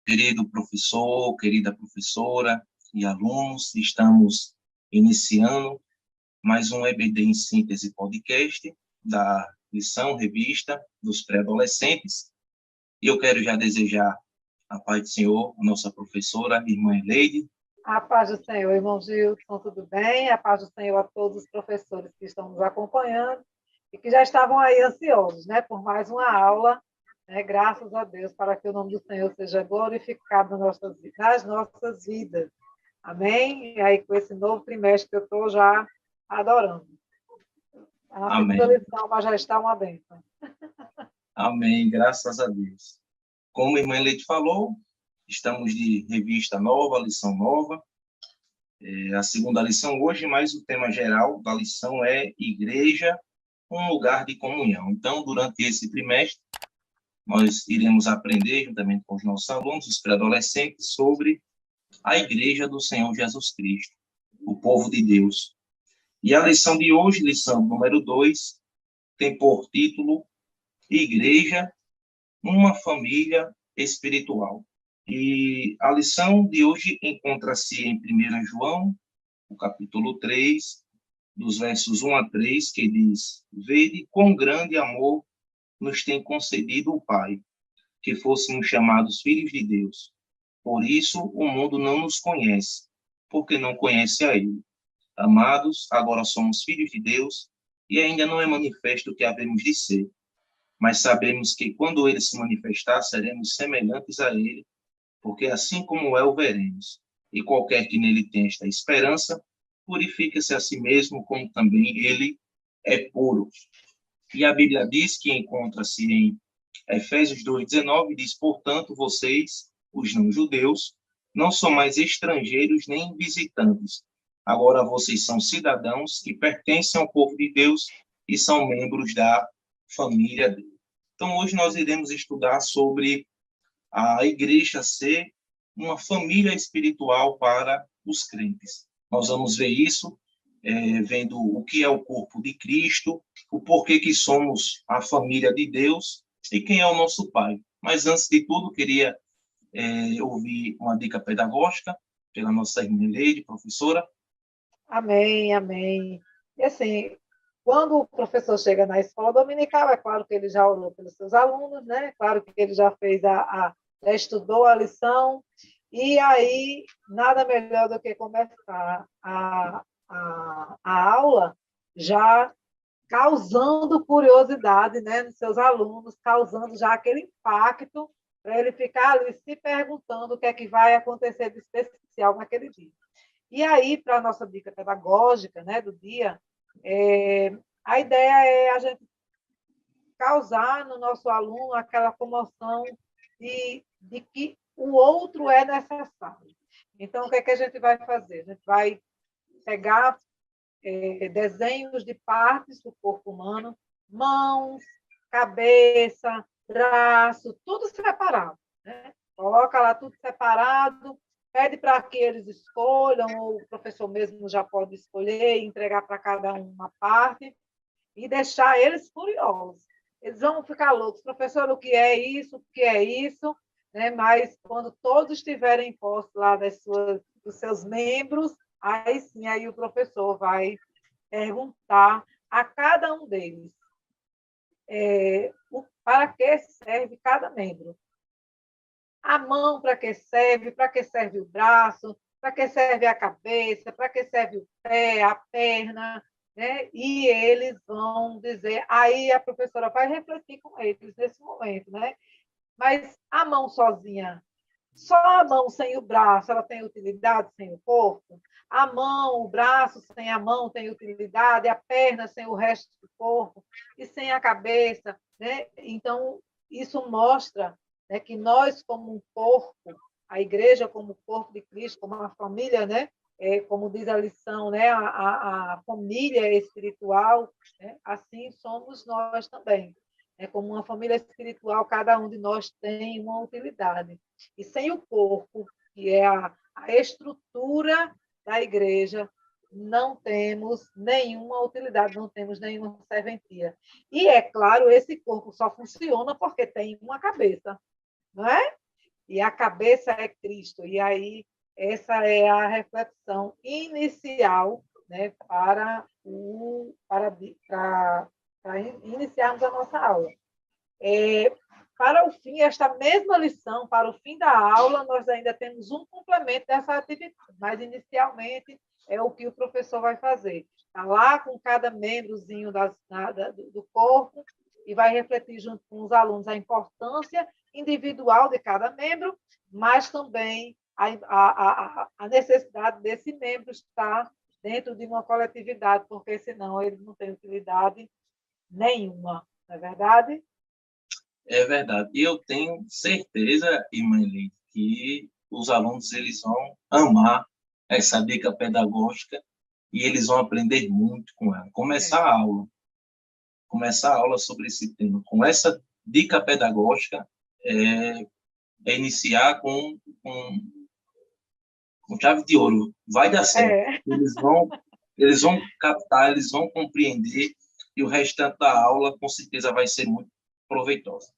Querido professor, querida professora e alunos, estamos iniciando mais um EBD em Síntese podcast da lição revista dos pré-adolescentes. E eu quero já desejar a paz do Senhor, a nossa professora, irmã Eleide. A paz do Senhor, irmão Gilson, tudo bem? A paz do Senhor a todos os professores que estão nos acompanhando e que já estavam aí ansiosos, né, por mais uma aula, né, graças a Deus, para que o nome do Senhor seja glorificado nas nossas vidas. Amém? E aí, com esse novo trimestre que eu estou já adorando. A segunda lição, mas já está uma bênção. Amém, graças a Deus. Como a irmã Eleide falou, estamos de revista nova, lição nova. A segunda lição hoje, mas o tema geral da lição é Igreja, um lugar de comunhão. Então, durante esse trimestre, nós iremos aprender, juntamente com os nossos alunos, os pré-adolescentes, sobre a Igreja do Senhor Jesus Cristo, o povo de Deus. E a lição de hoje, lição número 2, tem por título Igreja, uma família espiritual. E a lição de hoje encontra-se em 1 João, o capítulo 3, dos versos 1 a 3, que diz: Vede quão grande amor nos tem concedido o Pai, que fôssemos chamados filhos de Deus. Por isso o mundo não nos conhece, porque não conhece a Ele. Amados, agora somos filhos de Deus, e ainda não é manifesto o que havemos de ser. Mas sabemos que quando Ele se manifestar, seremos semelhantes a Ele, porque assim como é, o veremos. E qualquer que nele tenha esta esperança, purifica-se a si mesmo, como também Ele é puro. E a Bíblia diz que encontra-se em Efésios 2,19, diz: Portanto, vocês, os não-judeus, não são mais estrangeiros nem visitantes. Agora vocês são cidadãos que pertencem ao povo de Deus e são membros da família dele. Então, hoje nós iremos estudar sobre a igreja ser uma família espiritual para os crentes. Nós vamos ver isso, vendo o que é o corpo de Cristo, o porquê que somos a família de Deus e quem é o nosso Pai. Mas, antes de tudo, queria ouvir uma dica pedagógica pela nossa irmã Leide, professora. Amém, amém. E assim, quando o professor chega na escola dominical, é claro que ele já orou pelos seus alunos, né? É claro que ele já fez já estudou a lição, e aí nada melhor do que começar a aula já causando curiosidade, né, nos seus alunos, causando já aquele impacto para ele ficar ali se perguntando o que é que vai acontecer de especial naquele dia. E aí, para a nossa dica pedagógica, né, do dia, a ideia é a gente causar no nosso aluno aquela comoção de que o outro é necessário. Então, o que é que a gente vai fazer? A gente vai pegar desenhos de partes do corpo humano, mãos, cabeça, braço, tudo separado, né? Coloca lá tudo separado, pede para que eles escolham, ou o professor mesmo já pode escolher e entregar para cada um uma parte e deixar eles curiosos. Eles vão ficar loucos, professor, o que é isso, o que é isso, né? Mas quando todos estiverem postos lá dos seus membros, aí sim, aí o professor vai perguntar a cada um deles para que serve cada membro. A mão, para que serve o braço, para que serve a cabeça, para que serve o pé, a perna, né? E eles vão dizer, aí a professora vai refletir com eles nesse momento, né? Mas a mão sozinha, só a mão sem o braço, ela tem utilidade sem o corpo? A mão, o braço sem a mão tem utilidade, a perna sem o resto do corpo e sem a cabeça, né? Então, isso mostra, né, que nós, como um corpo, a igreja como corpo de Cristo, como uma família, né? Como diz a lição, né? A família espiritual, né? Assim somos nós também. Como uma família espiritual, cada um de nós tem uma utilidade. E sem o corpo, que é a estrutura da igreja, não temos nenhuma utilidade, não temos nenhuma serventia. E, é claro, esse corpo só funciona porque tem uma cabeça, não é? e a cabeça é Cristo. E aí, essa é a reflexão inicial, né, para iniciarmos a nossa aula. Para o fim, esta mesma lição, para o fim da aula, nós ainda temos um complemento dessa atividade, mas inicialmente é o que o professor vai fazer. Está lá com cada membrozinho do corpo e vai refletir junto com os alunos a importância individual de cada membro, mas também a necessidade desse membro estar dentro de uma coletividade, porque senão ele não tem utilidade nenhuma, não é verdade? É verdade. E eu tenho certeza, Imaeli, que os alunos eles vão amar essa dica pedagógica e eles vão aprender muito com ela. Começar a aula sobre esse tema. Com essa dica pedagógica, iniciar com chave de ouro. Vai dar certo. Eles vão captar, eles vão compreender e o restante da aula, com certeza, vai ser muito proveitosa.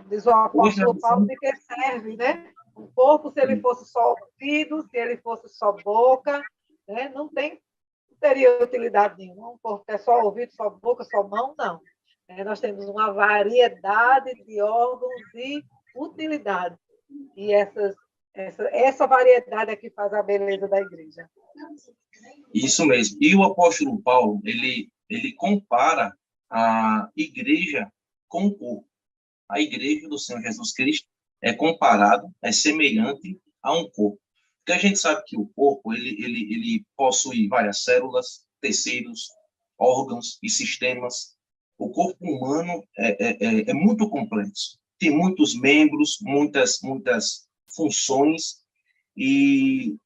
Diz o apóstolo Paulo de que serve, né? O corpo, se ele fosse só ouvido, se ele fosse só boca, né? Não teria utilidade nenhuma. Um corpo que é só ouvido, só boca, só mão, não. Nós temos uma variedade de órgãos de utilidade. E essa variedade é que faz a beleza da igreja. Isso mesmo. E o apóstolo Paulo, ele compara a igreja com o corpo. A igreja do Senhor Jesus Cristo é comparado, é semelhante a um corpo. Porque a gente sabe que o corpo ele possui várias células, tecidos, órgãos e sistemas. O corpo humano é muito complexo. Tem muitos membros, muitas funções e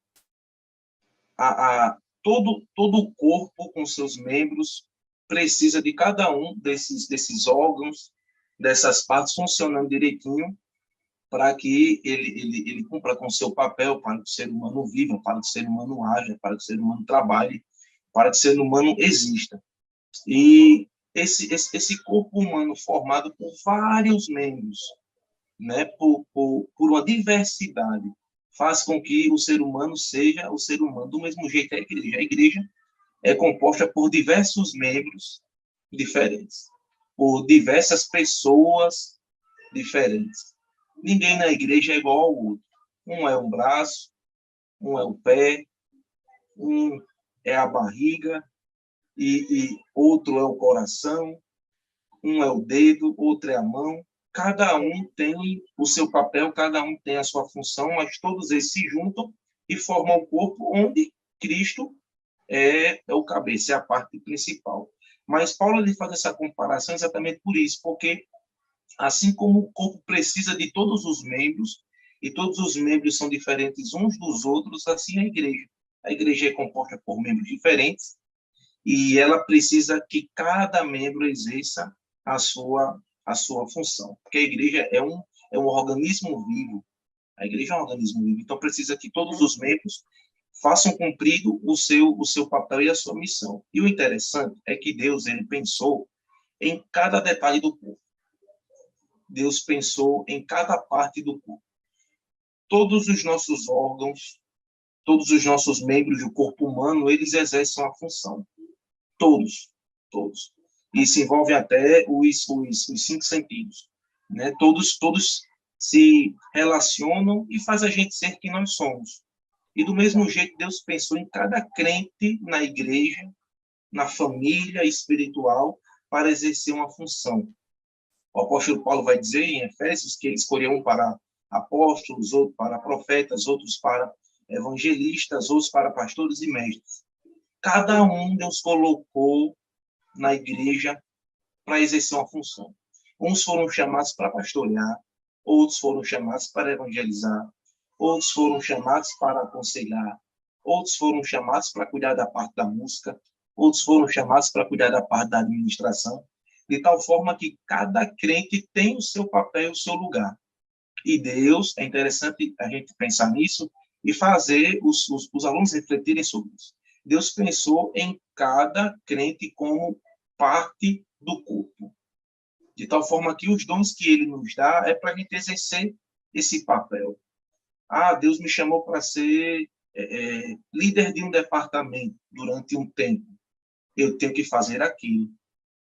todo o corpo com seus membros precisa de cada um desses órgãos, dessas partes funcionando direitinho para que ele cumpra com seu papel, para que o ser humano viva, para que o ser humano haja, para que o ser humano trabalhe, para que o ser humano exista. E esse corpo humano formado por vários membros, né, por uma diversidade, faz com que o ser humano seja o ser humano. Do mesmo jeito a igreja. A igreja é composta por diversos membros diferentes, por diversas pessoas diferentes. Ninguém na igreja é igual ao outro. Um é um braço, um é o pé, um é a barriga, e outro é o coração, um é o dedo, outro é a mão. Cada um tem o seu papel, cada um tem a sua função, mas todos eles se juntam e formam o corpo onde Cristo é o cabeça, é a parte principal. Mas Paulo ele faz essa comparação exatamente por isso, porque assim como o corpo precisa de todos os membros, e todos os membros são diferentes uns dos outros, assim é a igreja. A igreja é composta por membros diferentes, e ela precisa que cada membro exerça a sua função. Porque a igreja é um organismo vivo. A igreja é um organismo vivo, então precisa que todos os membros façam cumprido o seu papel e a sua missão. E o interessante é que Deus ele pensou em cada detalhe do corpo. Deus pensou em cada parte do corpo. Todos os nossos órgãos, todos os nossos membros do corpo humano, eles exercem a função. Todos. Isso envolve até os 5 sentidos. Né? Todos se relacionam e faz a gente ser quem nós somos. E do mesmo jeito, Deus pensou em cada crente na igreja, na família espiritual, para exercer uma função. O apóstolo Paulo vai dizer em Efésios que ele escolheu um para apóstolos, outro para profetas, outros para evangelistas, outros para pastores e mestres. Cada um Deus colocou na igreja para exercer uma função. Uns foram chamados para pastorear, outros foram chamados para evangelizar, outros foram chamados para aconselhar, outros foram chamados para cuidar da parte da música, outros foram chamados para cuidar da parte da administração, de tal forma que cada crente tem o seu papel e o seu lugar. E Deus, é interessante a gente pensar nisso e fazer os alunos refletirem sobre isso. Deus pensou em cada crente como parte do corpo. De tal forma que os dons que ele nos dá é para a gente exercer esse papel. Ah, Deus me chamou para ser líder de um departamento durante um tempo. Eu tenho que fazer aquilo.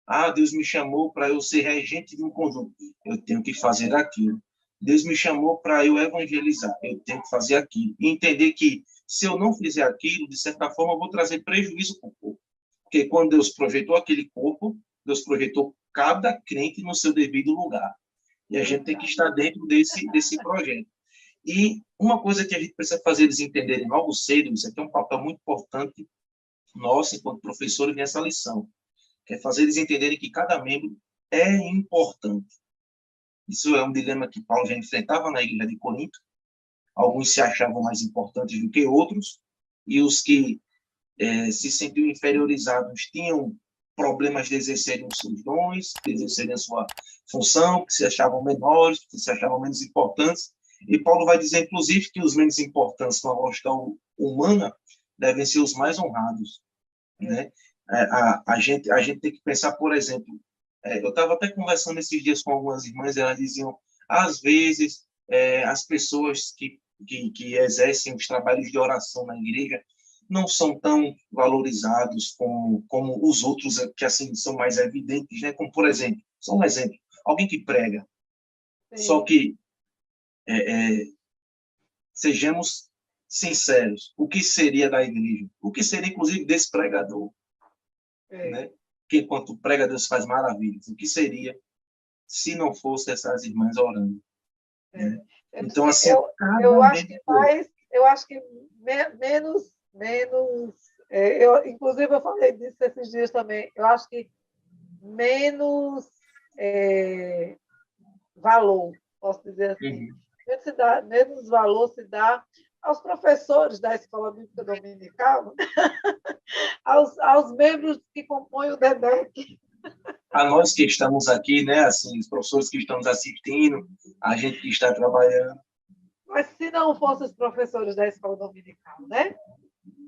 Ah, Deus me chamou para eu ser regente de um conjunto. Eu tenho que fazer aquilo. Deus me chamou para eu evangelizar. Eu tenho que fazer aquilo. E entender que se eu não fizer aquilo, de certa forma, eu vou trazer prejuízo para o corpo. Porque quando Deus projetou aquele corpo, Deus projetou cada crente no seu devido lugar. E a gente tem que estar dentro desse projeto. E uma coisa que a gente precisa fazer eles entenderem logo cedo, isso aqui é um papel muito importante nosso, enquanto professores, nessa lição, que é fazer eles entenderem que cada membro é importante. Isso é um dilema que Paulo já enfrentava na igreja de Corinto. Alguns se achavam mais importantes do que outros, e os que se sentiam inferiorizados tinham problemas de exercerem os seus dons, de exercerem a sua função, que se achavam menores, que se achavam menos importantes. E Paulo vai dizer, inclusive, que os menos importantes, na lógica humana, devem ser os mais honrados. Né? A gente tem que pensar, por exemplo, eu estava até conversando esses dias com algumas irmãs, elas diziam, às vezes, as pessoas que exercem os trabalhos de oração na igreja não são tão valorizados como os outros, que assim são mais evidentes, né? Como, por exemplo, só um exemplo, alguém que prega, só Sim. que sejamos sinceros, o que seria da igreja? O que seria, inclusive, desse pregador? Né? Que enquanto prega, Deus faz maravilhas. O que seria se não fosse essas irmãs orando? Né? Então, assim, eu cada acho que membro... eu acho que menos, inclusive eu falei disso esses dias também, eu acho que menos valor, posso dizer assim, Uhum. menos valor se dá aos professores da Escola Bíblica Dominical, aos membros que compõem o DEDEC. A nós que estamos aqui, né, assim, os professores que estamos assistindo, a gente que está trabalhando. Mas se não fossem os professores da Escola Dominical, né?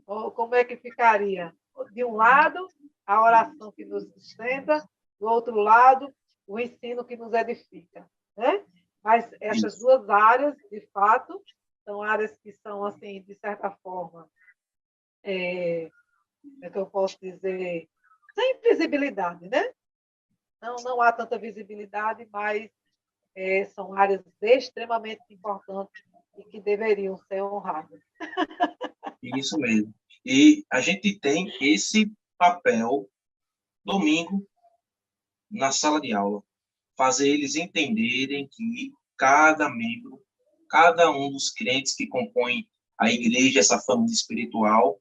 Como é que ficaria? De um lado, a oração que nos sustenta, do outro lado, o ensino que nos edifica, né? Mas essas Isso. duas áreas, de fato, são áreas que são, assim, de certa forma, é que eu posso dizer, sem visibilidade, né? Não há tanta visibilidade, mas são áreas extremamente importantes e que deveriam ser honradas. Isso mesmo. E a gente tem esse papel domingo na sala de aula, fazer eles entenderem que cada membro, cada um dos crentes que compõem a igreja, essa família espiritual,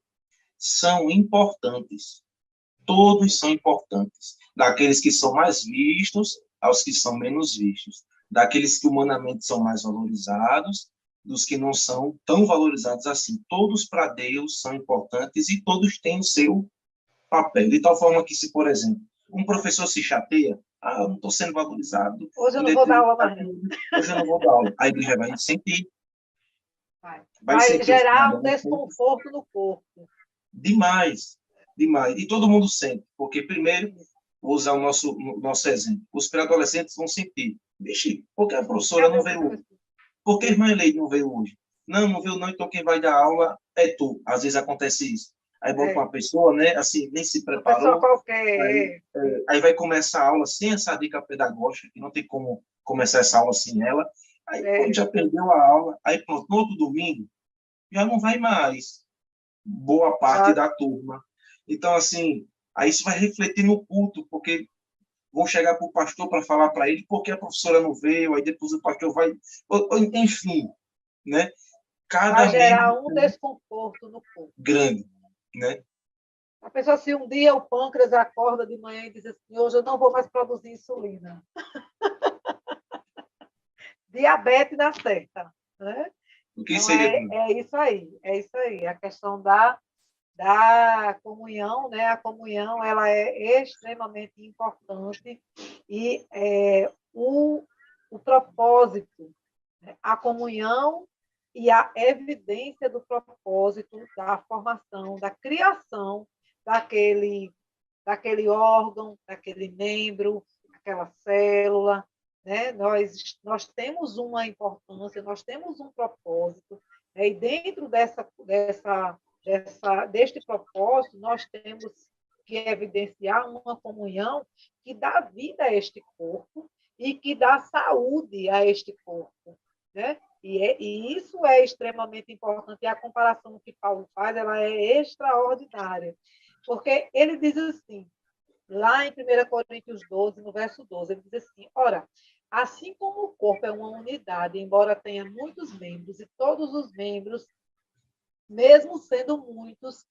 são importantes. Todos são importantes. Daqueles que são mais vistos aos que são menos vistos. Daqueles que humanamente são mais valorizados, dos que não são tão valorizados assim. Todos para Deus são importantes e todos têm o seu papel. De tal forma que, se, por exemplo, um professor se chateia, eu não estou sendo valorizado Hoje eu em não vou dar aula determinado mais, não. período, hoje eu não vou dar aula. A igreja vai Vai sentir os gerar um trabalhos desconforto no corpo. demais, demais. E todo mundo sente, porque primeiro, vou usar o nosso exemplo, os pré-adolescentes vão sentir, vixe, por que a professora Cadê não o veio hoje? professor? Por que a irmã Eleide não veio hoje? Não, não veio não, então quem vai dar aula é tu. Às vezes acontece isso. Aí bota É, uma pessoa, né, assim, nem se uma pessoa preparou, aí, qualquer. aí vai começar a aula sem essa dica pedagógica, que não tem como começar essa aula sem ela. Aí quando É, já perdeu a aula, aí pronto, no outro domingo, já não vai mais boa parte já, da turma. Então, assim, aí isso vai refletir no culto, porque vão chegar para o pastor para falar para ele porque a professora não veio, aí depois o pastor vai... Enfim, né? vai Cada gerar membro um desconforto no corpo. grande, né? A pessoa, se um dia o pâncreas acorda de manhã e diz assim, hoje eu não vou mais produzir insulina. Diabetes na certa, né? O que Então, seria... é isso aí. A questão da comunhão, né? A comunhão ela é extremamente importante e o propósito, né? A comunhão e a evidência do propósito da formação, da criação daquele órgão, daquele membro, daquela célula, né? Nós temos uma importância, nós temos um propósito, né? E dentro deste propósito, nós temos que evidenciar uma comunhão que dá vida a este corpo e que dá saúde a este corpo, né? E isso é extremamente importante. E a comparação que Paulo faz, ela é extraordinária, porque ele diz assim, lá em 1 Coríntios 12, no verso 12, ele diz assim: ora, assim como o corpo é uma unidade, embora tenha muitos membros, e todos os membros, mesmo sendo muitos,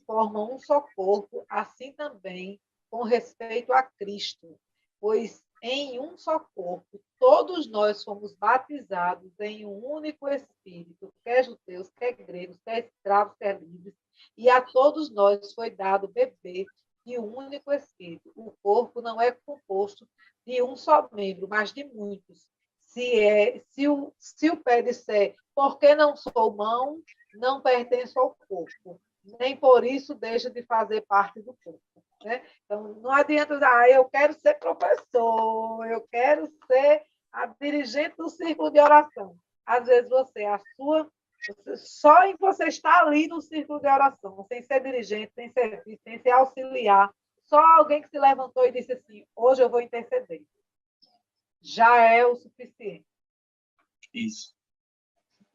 formam um só corpo, assim também com respeito a Cristo. Pois em um só corpo, todos nós fomos batizados em um único Espírito, quer judeus, quer gregos, quer escravos, quer livres, e a todos nós foi dado beber de um único Espírito. O corpo não é composto de um só membro, mas de muitos. Se o pé disser, por que não sou mão, não pertence ao corpo, nem por isso deixa de fazer parte do corpo. Né? Então, não adianta dizer, eu quero ser professor, eu quero ser a dirigente do círculo de oração. Às vezes só em você estar ali no círculo de oração, sem ser dirigente, sem ser vice, sem ser auxiliar, só alguém que se levantou e disse assim, hoje eu vou interceder. Já é o suficiente.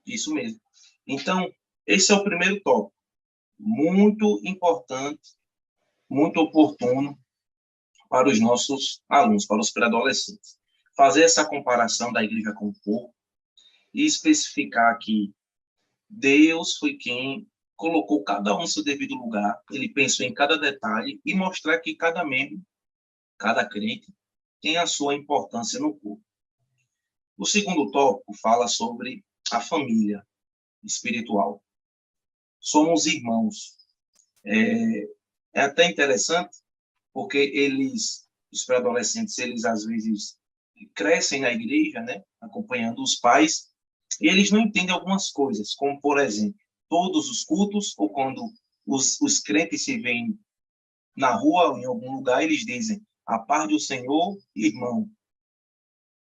Isso mesmo. Então, esse é o primeiro tópico, muito importante, muito oportuno para os nossos alunos, para os pré-adolescentes. Fazer essa comparação da igreja com o corpo e especificar que Deus foi quem colocou cada um no seu devido lugar, ele pensou em cada detalhe e mostrar que cada membro, cada crente, tem a sua importância no corpo. O segundo tópico fala sobre a família espiritual. Somos irmãos. É até interessante, porque os pré-adolescentes, eles às vezes crescem na igreja, né, acompanhando os pais, e eles não entendem algumas coisas, como, por exemplo, todos os cultos, ou quando os crentes se veem na rua ou em algum lugar, eles dizem, a paz do Senhor, irmão,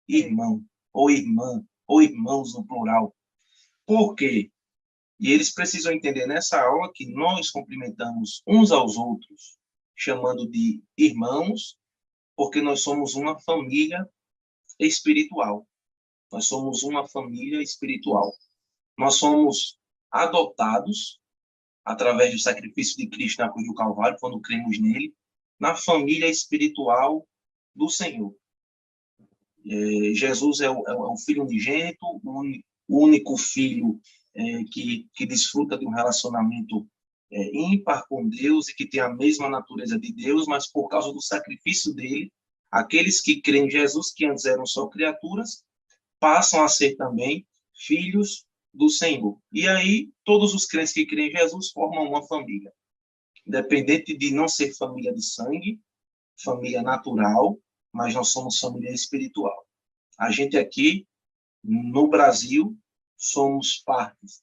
irmão, ou irmã, ou irmãos no plural. Por quê? E eles precisam entender nessa aula que nós cumprimentamos uns aos outros, chamando de irmãos, porque nós somos uma família espiritual. Nós somos uma família espiritual. Nós somos adotados através do sacrifício de Cristo na cruz do Calvário, quando cremos nele, na família espiritual do Senhor. Jesus é o Filho unigênito, o único Filho que desfruta de um relacionamento ímpar com Deus e que tem a mesma natureza de Deus, mas por causa do sacrifício dele, aqueles que creem em Jesus, que antes eram só criaturas, passam a ser também filhos do Senhor. E aí, todos os crentes que creem em Jesus formam uma família. Independente de não ser família de sangue, família natural, mas nós somos família espiritual. A gente aqui, no Brasil, somos partes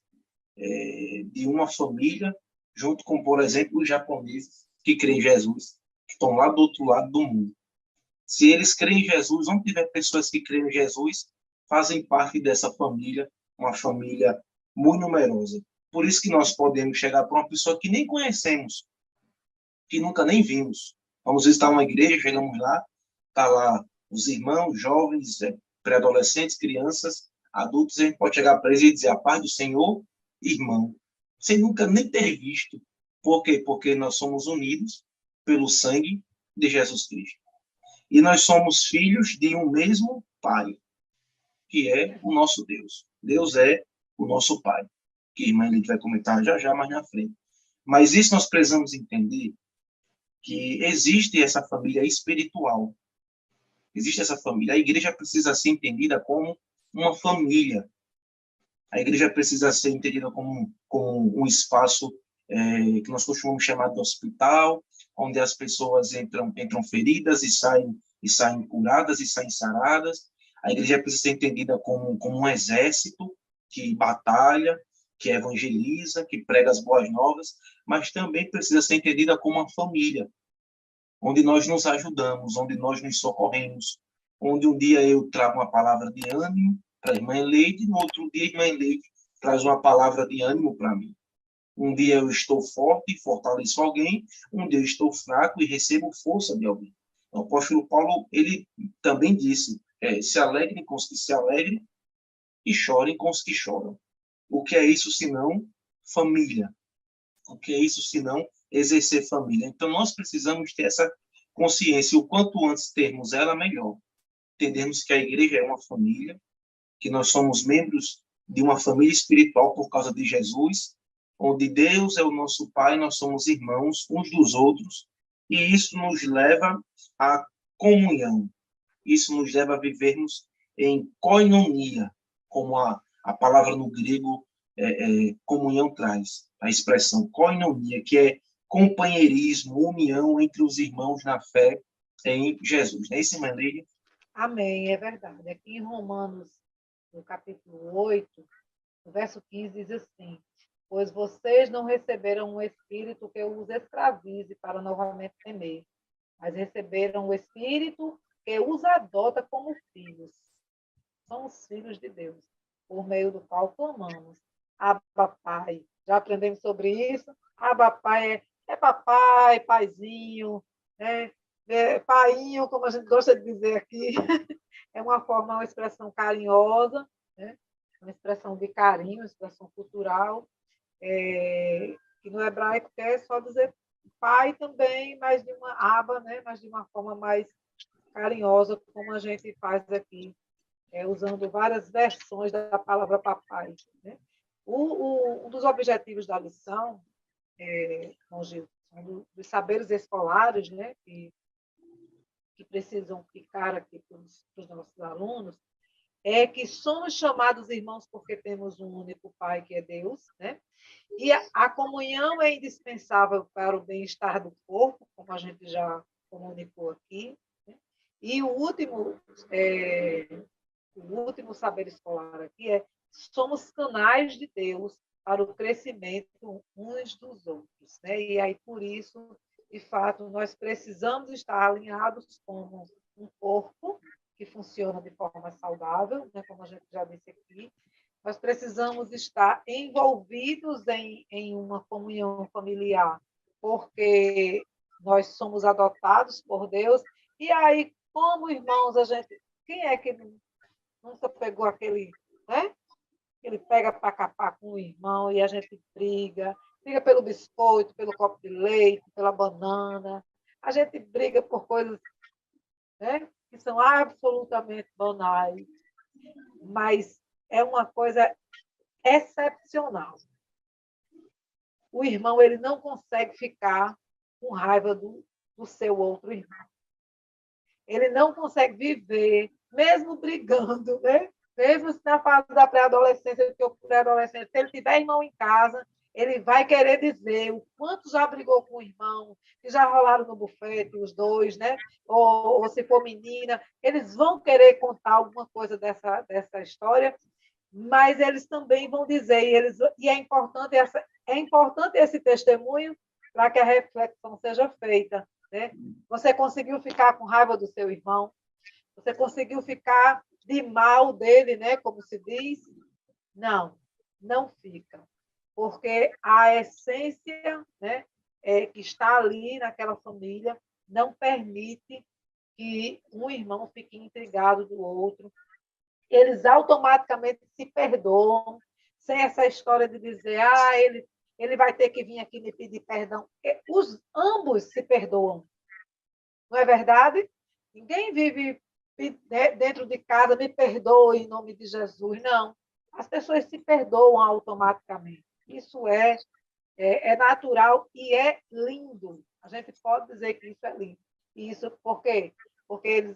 de uma família, junto com, por exemplo, os japoneses que creem em Jesus, que estão lá do outro lado do mundo. Se eles creem em Jesus, onde tiver pessoas que creem em Jesus, fazem parte dessa família, uma família muito numerosa. Por isso que nós podemos chegar para uma pessoa que nem conhecemos, que nunca nem vimos. Vamos visitar uma igreja, chegamos lá, está lá os irmãos, jovens, pré-adolescentes, crianças, adultos, a gente pode chegar para eles e dizer, a paz do Senhor, irmão, sem nunca nem ter visto. Por quê? Porque nós somos unidos pelo sangue de Jesus Cristo. E nós somos filhos de um mesmo Pai, que é o nosso Deus. Deus é o nosso Pai, que a irmã Elite vai comentar já mais na frente. Mas isso nós precisamos entender, que existe essa família espiritual. Existe essa família. A igreja precisa ser entendida como uma família. A igreja precisa ser entendida como um espaço que nós costumamos chamar de hospital, onde as pessoas entram feridas e saem curadas e saem saradas. A igreja precisa ser entendida como um exército que batalha, que evangeliza, que prega as boas novas, mas também precisa ser entendida como uma família, onde nós nos ajudamos, onde nós nos socorremos, onde um dia eu trago uma palavra de ânimo para a irmã Leide, e no outro dia a irmã Leide traz uma palavra de ânimo para mim. Um dia eu estou forte e fortaleço alguém, um dia eu estou fraco e recebo força de alguém. O apóstolo Paulo, ele também disse, se alegrem com os que se alegrem e chorem com os que choram. O que é isso senão família? O que é isso senão exercer família? Então, nós precisamos ter essa consciência. O quanto antes termos ela, melhor. Entendemos que a igreja é uma família, que nós somos membros de uma família espiritual por causa de Jesus, onde Deus é o nosso Pai, nós somos irmãos uns dos outros, e isso nos leva à comunhão. Isso nos leva a vivermos em koinonia, como a palavra no grego comunhão traz, a expressão koinonia, que é companheirismo, união entre os irmãos na fé em Jesus. Não é isso, Maneira? Amém, é verdade. Aqui em Romanos, no capítulo 8, no verso 15, diz assim: pois vocês não receberam um espírito que os escravize para novamente temer, mas receberam o espírito que os adota como filhos. Somos filhos de Deus, por meio do qual clamamos. Abba, Pai. Já aprendemos sobre isso? Abba, Pai é papai, paizinho, né? Painho, como a gente gosta de dizer aqui. É uma forma, uma expressão carinhosa, né? Uma expressão de carinho, uma expressão cultural, que no hebraico quer só dizer pai também, mas de uma aba, né? Mas de uma forma mais carinhosa, como a gente faz aqui, usando várias versões da palavra papai. Né? Um dos objetivos da lição, um dos saberes escolares, né? Que precisam ficar aqui para os nossos alunos, é que somos chamados irmãos porque temos um único Pai, que é Deus, né? E a comunhão é indispensável para o bem-estar do corpo, como a gente já comunicou aqui. Né? E o último saber escolar aqui somos canais de Deus para o crescimento uns dos outros. Né? E aí, por isso, de fato, nós precisamos estar alinhados como um corpo que funciona de forma saudável, né? Como a gente já disse aqui. Nós precisamos estar envolvidos em uma comunhão familiar, porque nós somos adotados por Deus. E aí, como irmãos, quem é que nunca pegou aquele, né? Ele pega para capar com o irmão e a gente briga pelo biscoito, pelo copo de leite, pela banana. A gente briga por coisas, né, que são absolutamente banais, mas é uma coisa excepcional. O irmão ele não consegue ficar com raiva do seu outro irmão. Ele não consegue viver, mesmo brigando, né? Mesmo na fase da pré-adolescência, porque o pré-adolescente, se ele tiver irmão em casa, ele vai querer dizer o quanto já brigou com o irmão, que já rolaram no bufete, os dois, né? Ou se for menina, eles vão querer contar alguma coisa dessa história, mas eles também vão dizer, e é importante esse testemunho para que a reflexão seja feita. Né? Você conseguiu ficar com raiva do seu irmão? Você conseguiu ficar de mal dele, né? Como se diz? Não, não fica. Porque a essência, né, que está ali naquela família não permite que um irmão fique intrigado do outro. Eles automaticamente se perdoam, sem essa história de dizer, ele vai ter que vir aqui me pedir perdão. Ambos se perdoam. Não é verdade? Ninguém vive dentro de casa, me perdoe em nome de Jesus. Não. As pessoas se perdoam automaticamente. Isso é natural e é lindo. A gente pode dizer que isso é lindo. E isso por quê? Porque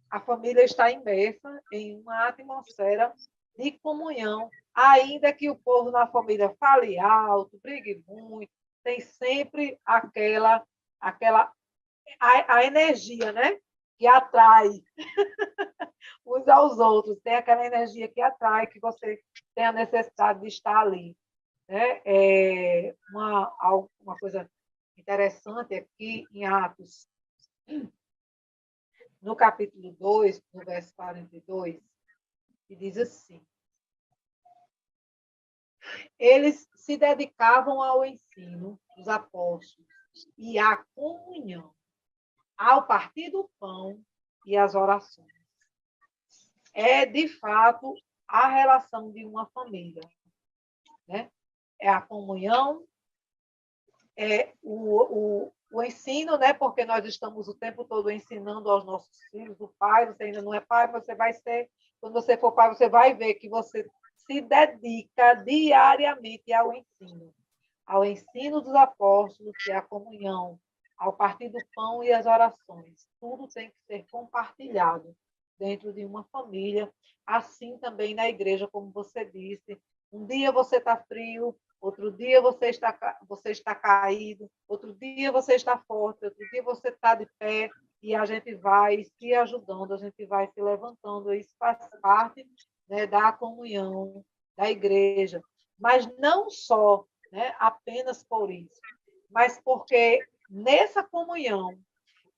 a família está imersa em uma atmosfera de comunhão, ainda que o povo na família fale alto, brigue muito, tem sempre a energia, né? Que atrai uns aos outros, tem aquela energia que atrai, que você tem a necessidade de estar ali. Né? Uma coisa interessante aqui em Atos, no capítulo 2, no verso 42, que diz assim: eles se dedicavam ao ensino dos apóstolos e à comunhão, ao partir do pão e às orações. É, de fato, a relação de uma família, né? É a comunhão, é o ensino, né? Porque nós estamos o tempo todo ensinando aos nossos filhos, o pai, você ainda não é pai, você vai ser, quando você for pai, você vai ver que você se dedica diariamente ao ensino dos apóstolos e à comunhão, ao partir do pão e às orações. Tudo tem que ser compartilhado dentro de uma família, assim também na igreja, como você disse. Um dia você está frio, outro dia você está caído, outro dia você está forte, outro dia você está de pé, e a gente vai se ajudando, a gente vai se levantando. Isso faz parte, né, da comunhão da igreja. Mas não só, né, apenas por isso, mas porque nessa comunhão,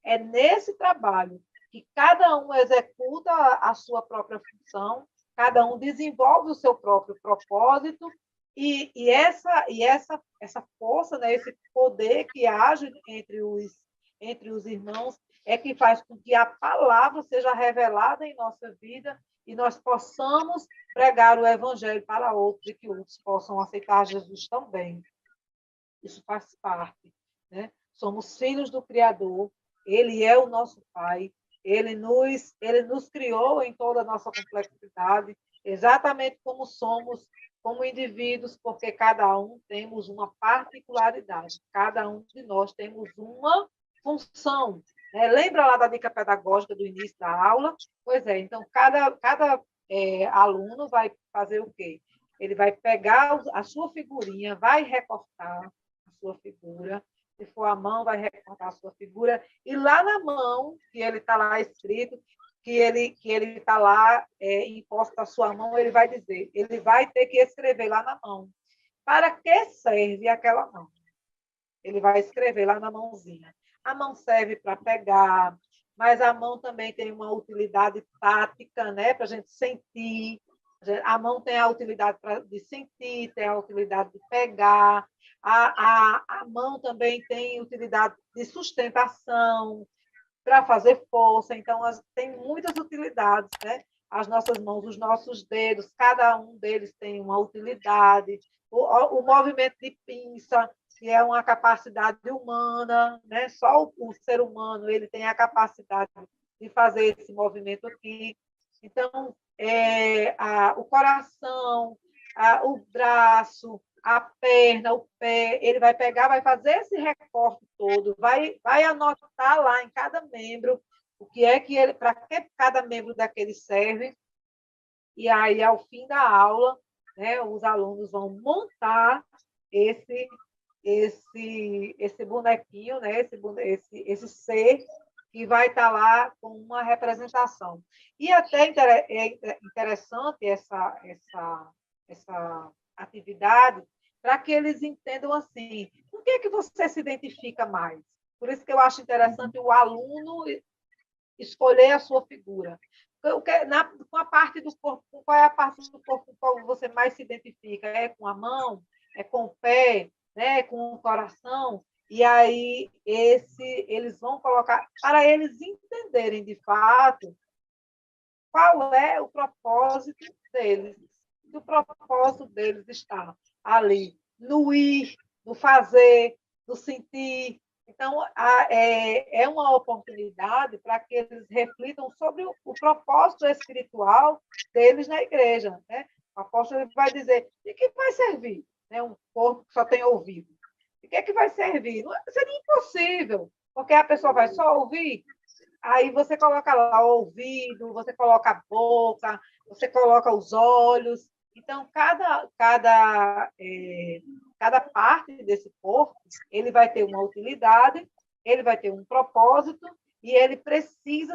é nesse trabalho que cada um executa a sua própria função, cada um desenvolve o seu próprio propósito, e essa força, né, esse poder que age entre os irmãos, é que faz com que a palavra seja revelada em nossa vida e nós possamos pregar o evangelho para outros e que outros possam aceitar Jesus também. Isso faz parte, né? Somos filhos do Criador, Ele é o nosso Pai, ele nos criou em toda a nossa complexidade, exatamente como somos, como indivíduos, porque cada um temos uma particularidade, cada um de nós temos uma função. Né? Lembra lá da dica pedagógica do início da aula? Pois é, então cada aluno vai fazer o quê? Ele vai pegar a sua figurinha, vai recortar a sua figura, se for a mão, vai recortar a sua figura, e lá na mão, que ele está lá escrito, que ele está lá imposto à sua mão, ele vai dizer, ele vai ter que escrever lá na mão. Para que serve aquela mão? Ele vai escrever lá na mãozinha. A mão serve para pegar, mas a mão também tem uma utilidade tática, né, para a gente sentir. A mão tem a utilidade de sentir, tem a utilidade de pegar. A mão também tem utilidade de sustentação, para fazer força. Então, tem muitas utilidades, né? As nossas mãos, os nossos dedos, cada um deles tem uma utilidade. O movimento de pinça, que é uma capacidade humana, né? Só o ser humano ele tem a capacidade de fazer esse movimento aqui. Então, o coração, o braço, a perna, o pé, ele vai pegar, vai fazer esse recorte todo, vai anotar lá em cada membro o que é que ele, para que cada membro daquele serve, e aí, ao fim da aula, né, os alunos vão montar esse bonequinho, né, esse ser que vai estar lá com uma representação. E até é interessante essa atividade para que eles entendam assim, com que é que você se identifica mais? Por isso que eu acho interessante o aluno escolher a sua figura. Com a parte do corpo, qual é a parte do corpo com qual você mais se identifica? É com a mão? É com o pé? Né? Com o coração? E aí eles vão colocar, para eles entenderem de fato qual é o propósito deles. E o propósito deles está ali, no ir, no fazer, no sentir. Então, é uma oportunidade para que eles reflitam sobre o propósito espiritual deles na igreja. Né? O apóstolo vai dizer, de que vai servir, né? Um corpo que só tem ouvido? De que vai servir? Não, seria impossível, porque a pessoa vai só ouvir. Aí você coloca lá o ouvido, você coloca a boca, você coloca os olhos. Então, cada parte desse corpo, ele vai ter uma utilidade, ele vai ter um propósito e ele precisa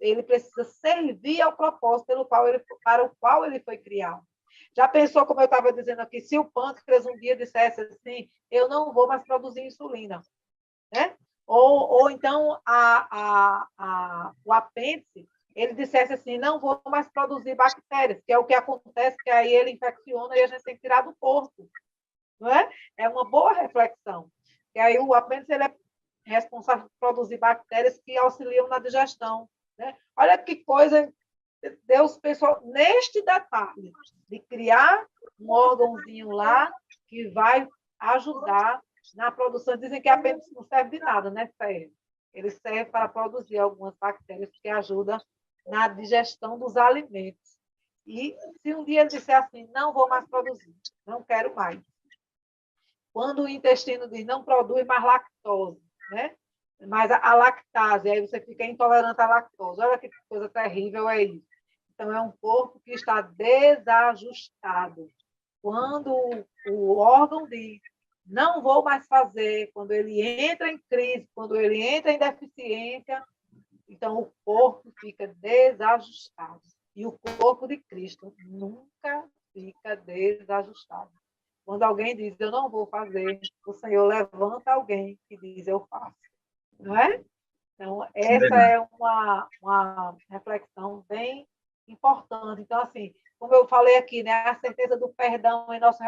ele precisa servir ao propósito para o qual ele foi criado. Já pensou, como eu estava dizendo aqui, se o pâncreas um dia dissesse assim, eu não vou mais produzir insulina, né? Ou então o apêndice, ele dissesse assim, não vou mais produzir bactérias, que é o que acontece, que aí ele infecciona e a gente tem que tirar do corpo. Não é? É uma boa reflexão. E aí o apêndice ele é responsável por produzir bactérias que auxiliam na digestão. Né? Olha que coisa Deus pensou neste detalhe de criar um órgãozinho lá que vai ajudar na produção. Dizem que apêndice não serve de nada, né? Ele serve para produzir algumas bactérias que ajudam na digestão dos alimentos. E se um dia ele disser assim, não vou mais produzir, não quero mais. Quando o intestino diz não produz mais lactose, né? Mas a lactase, aí você fica intolerante à lactose. Olha que coisa terrível é isso. Então, é um corpo que está desajustado. Quando o órgão diz, não vou mais fazer, quando ele entra em crise, quando ele entra em deficiência, então o corpo fica desajustado. E o corpo de Cristo nunca fica desajustado. Quando alguém diz, eu não vou fazer, o Senhor levanta alguém que diz, eu faço. Não é? Então, essa é uma reflexão bem importante. Então, assim, como eu falei aqui, né, a certeza do perdão em nosso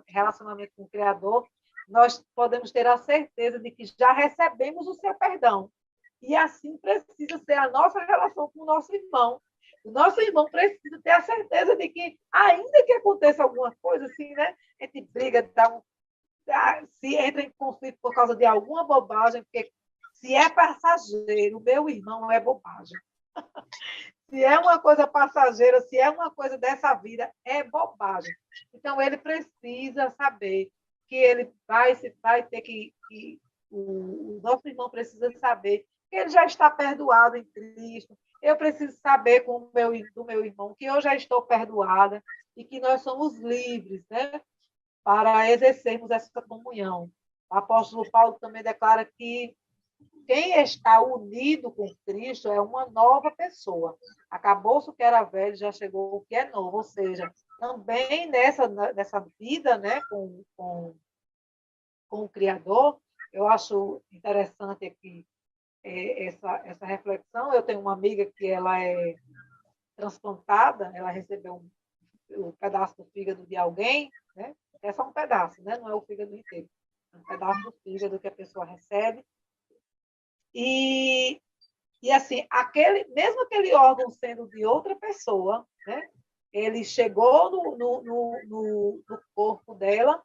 relacionamento com o Criador, nós podemos ter a certeza de que já recebemos o seu perdão. E assim precisa ser a nossa relação com o nosso irmão. O nosso irmão precisa ter a certeza de que, ainda que aconteça alguma coisa assim, né, a gente briga, se entra em conflito por causa de alguma bobagem, porque se é passageiro, meu irmão, é bobagem. Se é uma coisa passageira, se é uma coisa dessa vida, é bobagem. Então, ele precisa saber que ele vai ter o nosso irmão precisa saber que ele já está perdoado em Cristo. Eu preciso saber do meu irmão que eu já estou perdoada e que nós somos livres, né, para exercermos essa comunhão. O apóstolo Paulo também declara que quem está unido com Cristo é uma nova pessoa. Acabou-se o que era velho, já chegou o que é novo. Ou seja, também nessa vida, né, com o Criador, eu acho interessante aqui essa reflexão. Eu tenho uma amiga que ela é transplantada, ela recebeu um pedaço do fígado de alguém, né? É só um pedaço, né? Não é o fígado inteiro. É um pedaço do fígado que a pessoa recebe. E assim, mesmo aquele órgão sendo de outra pessoa, né, ele chegou no corpo dela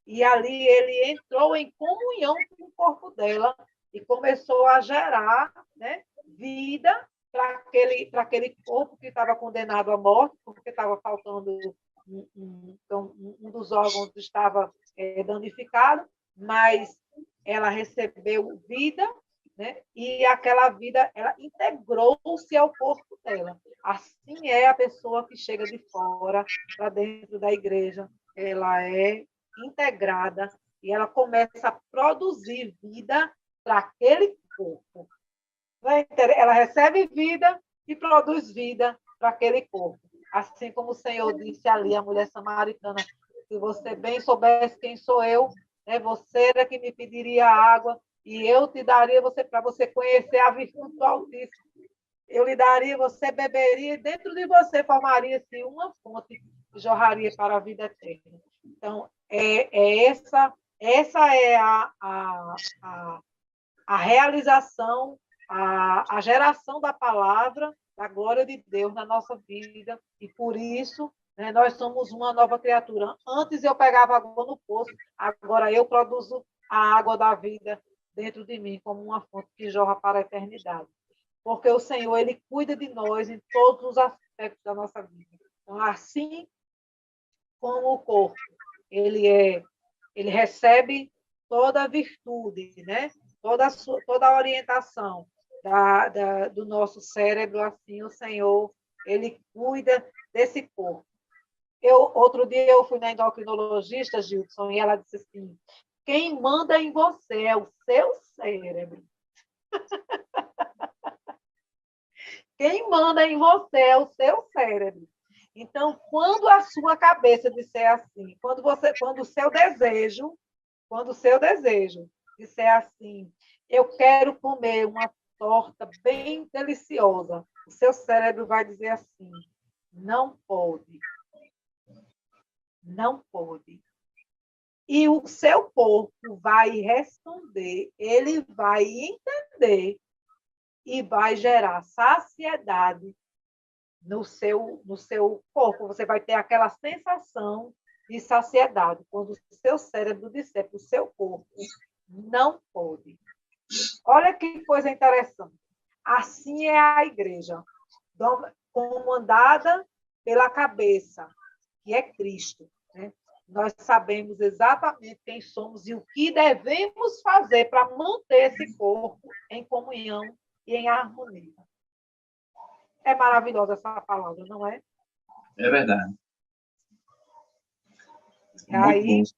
e ali ele entrou em comunhão com o corpo dela e começou a gerar, né, vida para aquele corpo que estava condenado à morte, porque estava faltando um dos órgãos estava danificado, mas ela recebeu vida, né? E aquela vida ela integrou-se ao corpo dela. Assim é a pessoa que chega de fora para dentro da igreja, ela é integrada e ela começa a produzir vida para aquele corpo. Ela recebe vida e produz vida para aquele corpo. Assim como o Senhor disse ali à mulher samaritana, se você bem soubesse quem sou eu, né, você era que me pediria água e eu te daria para você conhecer a virtude do Altíssimo. Eu lhe daria, você beberia e dentro de você formaria-se uma fonte que jorraria para a vida eterna. Então, essa é a realização, a geração da palavra, da glória de Deus na nossa vida, e por isso, né, nós somos uma nova criatura. Antes eu pegava água no poço, agora eu produzo a água da vida dentro de mim, como uma fonte que jorra para a eternidade. Porque o Senhor, Ele cuida de nós em todos os aspectos da nossa vida. Então, assim como o corpo, ele recebe toda a virtude, né? toda a orientação do nosso cérebro, assim, o Senhor, Ele cuida desse corpo. Outro dia eu fui na endocrinologista, Gilson, e ela disse assim, quem manda em você é o seu cérebro. Quem manda em você é o seu cérebro. Então, quando a sua cabeça disser assim, quando o seu desejo disser assim, eu quero comer uma torta bem deliciosa, o seu cérebro vai dizer assim, não pode, não pode. E o seu corpo vai responder, ele vai entender e vai gerar saciedade no seu corpo. Você vai ter aquela sensação de saciedade quando o seu cérebro disser para o seu corpo, não pode. Olha que coisa interessante. Assim é a igreja, comandada pela cabeça, que é Cristo. Né? Nós sabemos exatamente quem somos e o que devemos fazer para manter esse corpo em comunhão e em harmonia. É maravilhosa essa palavra, não é? É verdade. Muito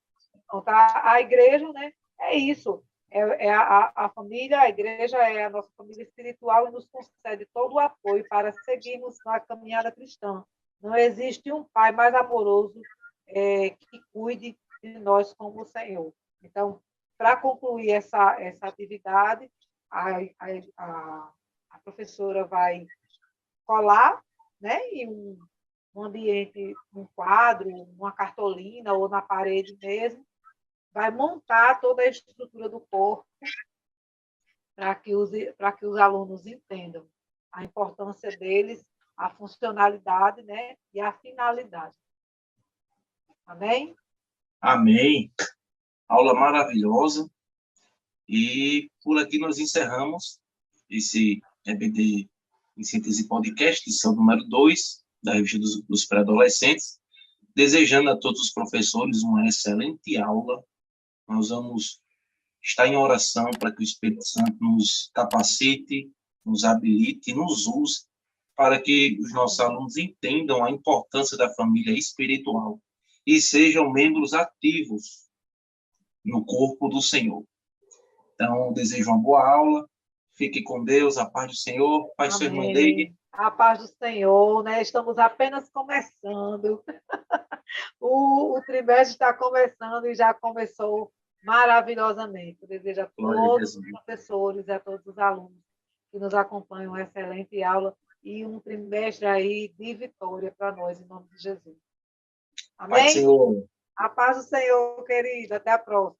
bom. Aí, a igreja, né? É isso. É a família, a igreja é a nossa família espiritual e nos concede todo o apoio para seguirmos na caminhada cristã. Não existe um pai mais amoroso que cuide de nós como o Senhor. Então, para concluir essa atividade, a professora vai colar, né, em um ambiente, um quadro, uma cartolina ou na parede mesmo, vai montar toda a estrutura do corpo para que os alunos entendam a importância deles, a funcionalidade, né, e a finalidade. Amém? Amém. Aula maravilhosa. E por aqui nós encerramos esse EBD em Síntese Podcast, edição número 2, da Revista dos Pré-Adolescentes. Desejando a todos os professores uma excelente aula. Nós vamos estar em oração para que o Espírito Santo nos capacite, nos habilite e nos use para que os nossos alunos entendam a importância da família espiritual e sejam membros ativos no corpo do Senhor. Então, desejo uma boa aula. Fique com Deus, a paz do Senhor. Paz do sua irmã Leide. A paz do Senhor, né? Estamos apenas começando. O trimestre está começando e já começou maravilhosamente. Eu desejo a todos os professores e a todos os alunos que nos acompanham uma excelente aula e um trimestre aí de vitória para nós, em nome de Jesus. Amém? Paz do Senhor. A paz do Senhor, querida. Até a próxima.